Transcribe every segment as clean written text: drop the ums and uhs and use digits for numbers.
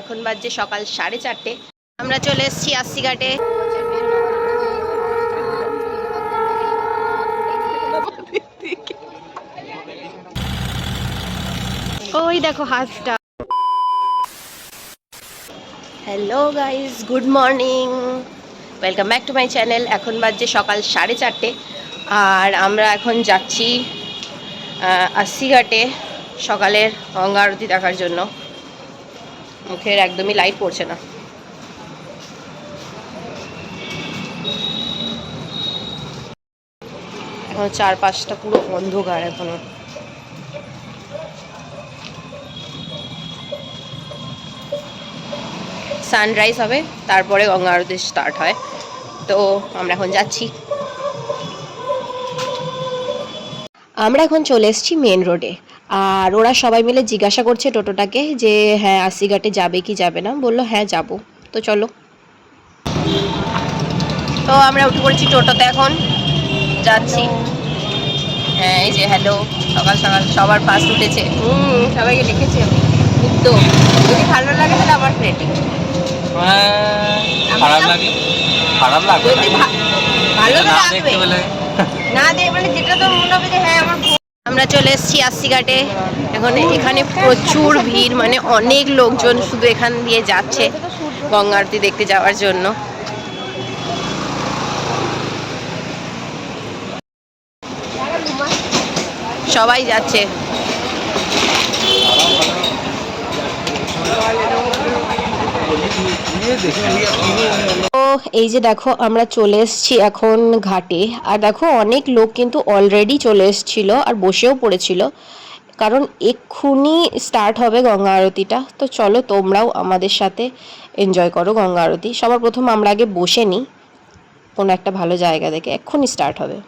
এখন বাজে সকাল 4:30। আমরা চলে এসেছি আশি ঘাটে। ওই দেখো হাঁসটা। Hello guys, good morning, welcome back to my channel. এখন বাজে সকাল 4:30 আর আমরা এখন যাচ্ছি আশি ঘাটে সকালের গঙ্গা আরতি দেখার জন্য। মুখের একদমই লাইট পড়ছে না। এখন চারপাশটা পুরো অন্ধকার এখনো। সানরাইজ হবে, তারপরে গঙ্গা আরতি স্টার্ট হয়। তো আমরা এখন যাচ্ছি। আমরা এখন চলে এসেছি মেন রোডে, আর ওরা সবাই মিলে জিজ্ঞাসা করছে টোটোটাকে যে হ্যাঁ আশি ঘাটে যাবে কি যাবে না। বললো হ্যাঁ যাবো। তো চলো। তো আমরা উঠে পড়েছি টোটোতে, এখন যাচ্ছি। হ্যাঁ এই যে হ্যালো, সকাল সকাল সবার পাশ উঠেছে। সবাইকে লিখেছি আমি। তো যদি ভালো লাগে তাহলে আমার রেটিং। খারাপ লাগে, খারাপ লাগবে, ভালো তো লাগবে না দেখ, মানে যেটা তোর মনে হবে যে হ্যাঁ আমার। আমরা চলে এসেছি আশি ঘাটে। এখন এখানে প্রচুর ভিড়, মানে অনেক লোকজন শুধু এখান দিয়ে যাচ্ছে গঙ্গা আরতি দেখতে যাওয়ার জন্য। সবাই যাচ্ছে। তো এই যে দেখো আমরা চলে এসেছি এখন ঘাটে, আর দেখো অনেক লোক কিন্তু অলরেডি চলে এসেছিল আর বসেও পড়েছিল, কারণ এক্ষুনি স্টার্ট হবে গঙ্গা আরতিটা। তো চলো তোমরাও আমাদের সাথে এনজয় করো গঙ্গা আরতি। সবার প্রথম আমরা আগে বসে নিই কোনো একটা ভালো জায়গা দেখে, এক্ষুনি স্টার্ট হবে।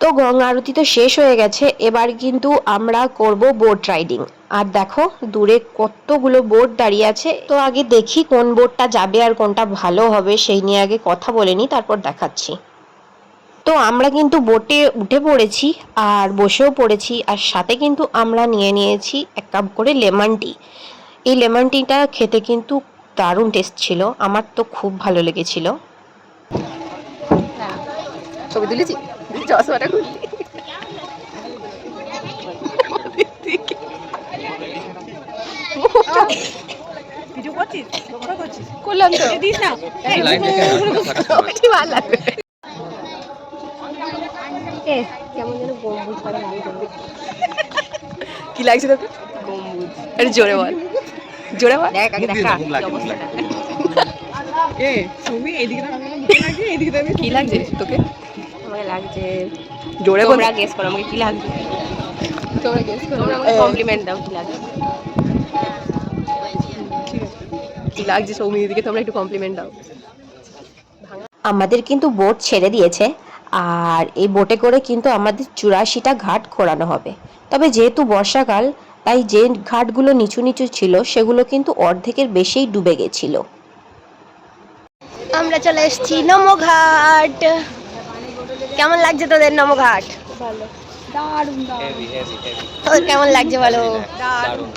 তো গঙ্গা আরতি তো শেষ হয়ে গেছে, এবার কিন্তু আমরা করব বোট রাইডিং। আর দেখো দূরে কতগুলো বোট দাঁড়িয়ে আছে। তো আগে দেখি কোন বোটটা যাবে আর কোনটা ভালো হবে, সেই নিয়ে আগে কথা বলে নিই, তারপর দেখাচ্ছি। তো আমরা কিন্তু বোটে উঠে পড়েছি আর বসেও পড়েছি, আর সাথে কিন্তু আমরা নিয়ে নিয়েছি 1 কাপ করে লেমন টি। এই লেমন টিটা খেতে কিন্তু দারুণ টেস্ট ছিল, আমার তো খুব ভালো লেগেছিল। ছবি তুলেছি, চশমাটা খুললি। করলাম তো, ভালো লাগবে। কেমন যেন গম্বুজ করা কি লাগছে তোকে? গম্বুজ। আরে জোরে বল, জোরে বল। দেখ আগে দেখা অবস্থাটা। এ তুমি এদিকে না, লাগছে এদিকে না। কি লাগছে তোকে? আমাকে লাগছে, জোরে বল। তোমরা গেস করো আমাকে কি লাগছে। তোমরা গেস করো, তোমরা আমাকে কমপ্লিমেন্ট দাও কি লাগছে। কি লাগছে সৌমি দিদিকে, তোমরা একটু কমপ্লিমেন্ট দাও। আমাদের কিন্তু বোট ছেড়ে দিয়েছে, আর এই বোটে করে কিন্তু আমাদের 84টা ঘাট ঘোরানো হবে। তবে যেহেতু বর্ষাকাল, তাই যে ঘাটগুলো নিচু নিচু ছিল সেগুলো কিন্তু অর্ধেকের বেশিই ডুবে গেছিল। আমরা চলে এসেছি নমঘাট। কেমন লাগছে তোদের নমঘাট? ভালো, দারুণ তোদের কেমন লাগছে বলো? দারুণ।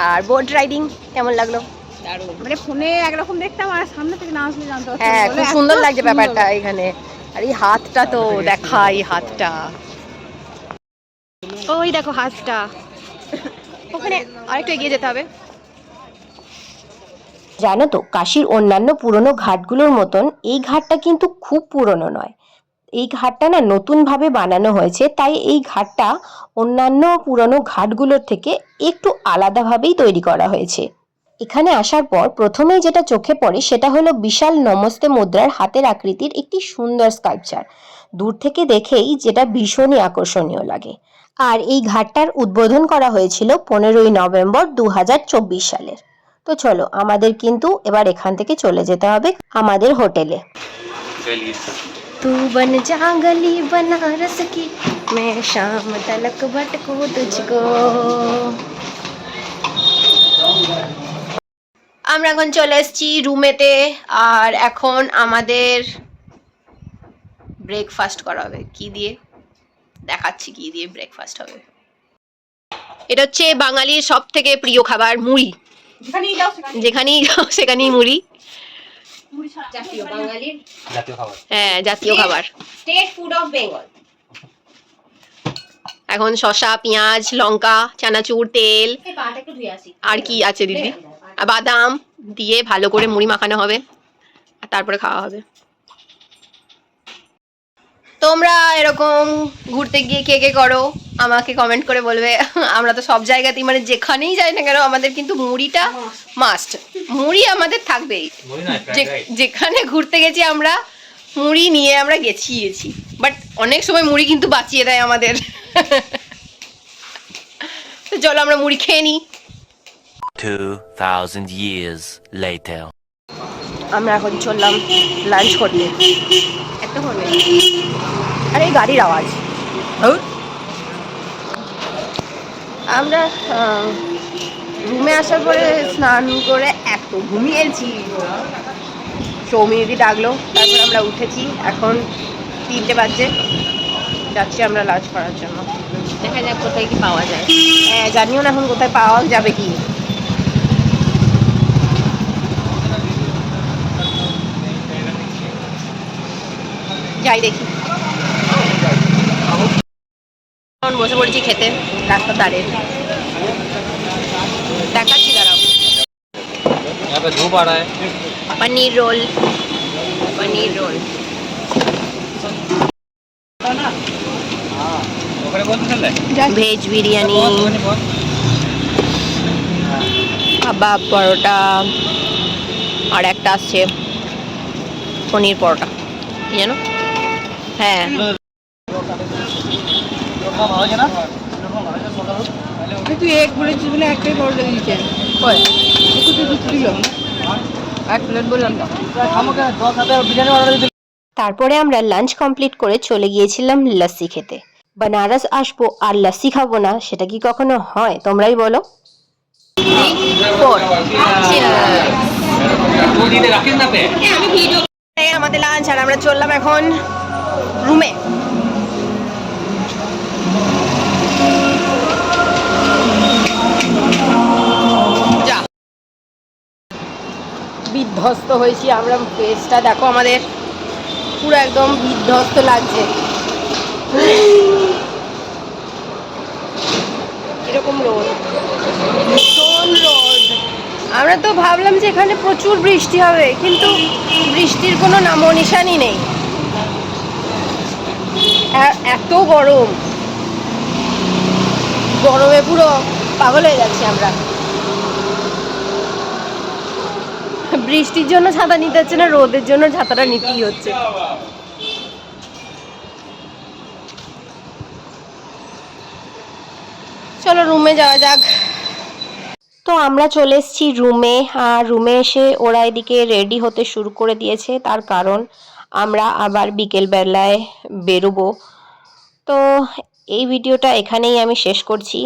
আর বোট রাইডিং কেমন লাগলো? মানে ফোনে একরকম দেখতাম আর সামনে থেকে না আসলে জানতে পারতাম। হ্যাঁ, খুব সুন্দর লাগছে ব্যাপারটা এখানে। আর এই হাতটা তো দেখা, এই হাতটা, ওই দেখো হাতটা, ওখানে আরেকটু এগিয়ে যেতে হবে। জানো তো, কাশীর অন্যান্য পুরনো ঘাটগুলোর মতন এই ঘাটটা কিন্তু খুব পুরনো নয়। এই ঘাটটা না নতুনভাবে বানানো হয়েছে, তাই এই ঘাটটা অন্যান্য পুরনো ঘাটগুলোর থেকে একটু আলাদাভাবেই তৈরি করা হয়েছে। এখানে আসার পর প্রথমেই যেটা চোখে পড়ে সেটা হলো বিশাল নমস্তে মুদ্রার হাতের আকৃতির একটি সুন্দর স্কাল্পচার। দূর থেকে দেখেই যেটা ভীষণই আকর্ষণীয় লাগে। আর এই ঘাটটার উদ্বোধন করা হয়েছিল 15ই নভেম্বর 2024 সালের। তো চলো, আমাদের কিন্তু এবার এখান থেকে চলে যেতে হবে আমাদের হোটেলে। तू बन जा गली बनारस की मैं शाम तलक भटकूं तुझको। আমরা এখন চলে এসেছি রুমেতে, আর এখন আমাদের ব্রেকফাস্ট করা হবে। কি দিয়ে দেখাচ্ছি, কি দিয়ে ব্রেকফাস্ট হবে। এটা হচ্ছে বাঙালির সব থেকে প্রিয় খাবার, মুড়ি। যেখানেই যাও সেখানেই মুড়ি। জাতীয় বাঙালির জাতীয় খাবার, হ্যাঁ জাতীয় খাবার, স্টেট ফুড অফ বেঙ্গল। এখন শসা, পেঁয়াজ, লঙ্কা, চানাচুর, তেল আর কি আছে দিদি, আর বাদাম দিয়ে ভালো করে মুড়ি মাখানো হবে, আর তারপরে খাওয়া হবে। তোমরা এরকম ঘুরতে গিয়ে কে কে করো আমাকে কমেন্ট করে বলবে। আমরা তো সব জায়গাতেই, মানে যেখানেই যাই না কেন আমাদের কিন্তু মুড়িটা মাস্ট। মুড়ি আমাদের থাকবেই, যেখানে ঘুরতে গেছি আমরা মুড়ি নিয়ে আমরা গেছি। বাট অনেক সময় মুড়ি কিন্তু বাঁচিয়ে দেয় আমাদের। তো চলো আমরা মুড়ি খেয়ে নিই। 2000 years later. আমরা এখন চললাম লাঞ্চ করতে। একটা করবে, আর এই গাড়ির আওয়াজ। আমরা রুমে আসার পরে স্নান করে এত ঘুমিয়েছি, সৌমিদি ডাকলো, তারপর আমরা উঠেছি। এখন 3টে বাজছে, যাচ্ছি আমরা লাঞ্চ করার জন্য। দেখা যাক কোথায় কি পাওয়া যায়। হ্যাঁ, জানিও না এখন কোথায় পাওয়া যাবে কি। যাই দেখি। এখন বসে পড়েছি খেতে রাস্তার ধারে। দেখাচ্ছি দাঁড়াও। পনির রোল, পনির রোল, ভেজ বিরিয়ানি, কাবাব, পরোটা, আর একটা আসছে পনির পরোটা, কি জানো, হ্যাঁ তুই এক বলেছিস বলে একটাই পরোটা দিয়েছে। এক প্লেট বললাম না। তারপরে আমরা লাঞ্চ কমপ্লিট করে চলে গিয়েছিলাম লস্যি খেতে। বেনারস আসবো আর লস্যি খাবো না, সেটা কি কখনো হয়? তোমরাই বলো। আমাদের লাঞ্চ, আর আমরা চললাম এখন রুমে। বিধ্বস্ত হয়েছি আমরা, ফেসটা দেখো আমাদের পুরো একদম বিধ্বস্ত লাগছে। এরকম রোদ, ভীষণ রোদ। আমরা তো ভাবলাম যে এখানে প্রচুর বৃষ্টি হবে, কিন্তু বৃষ্টির কোনো নামো নিশানি নেই। এত গরম, গরমে পুরো পাগল হয়ে যাচ্ছি আমরা। বৃষ্টির জন্য ছাতা নিতে হচ্ছে না, রোদের জন্য ছাতাটা নিতেই হচ্ছে। চলো রুমে যাওয়া যাক। তো আমরা চলে এসেছি রুমে, আর রুমে এসে ওরা এদিকে রেডি হতে শুরু করে দিয়েছে। তার কারণ আমরা আবার বিকেলবেলায় বেরোবো। তো এই ভিডিওটা এখানেই আমি শেষ করছি,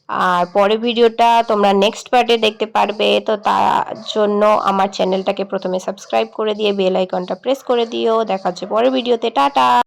আর পরের ভিডিওটা তোমরা নেক্সট পার্টে দেখতে পারবে। তো তার জন্য আমার চ্যানেলটাকে প্রথমে সাবস্ক্রাইব করে দিয়ে বেল আইকনটা প্রেস করে দিও। দেখা হচ্ছে পরের ভিডিওতে। টাটা।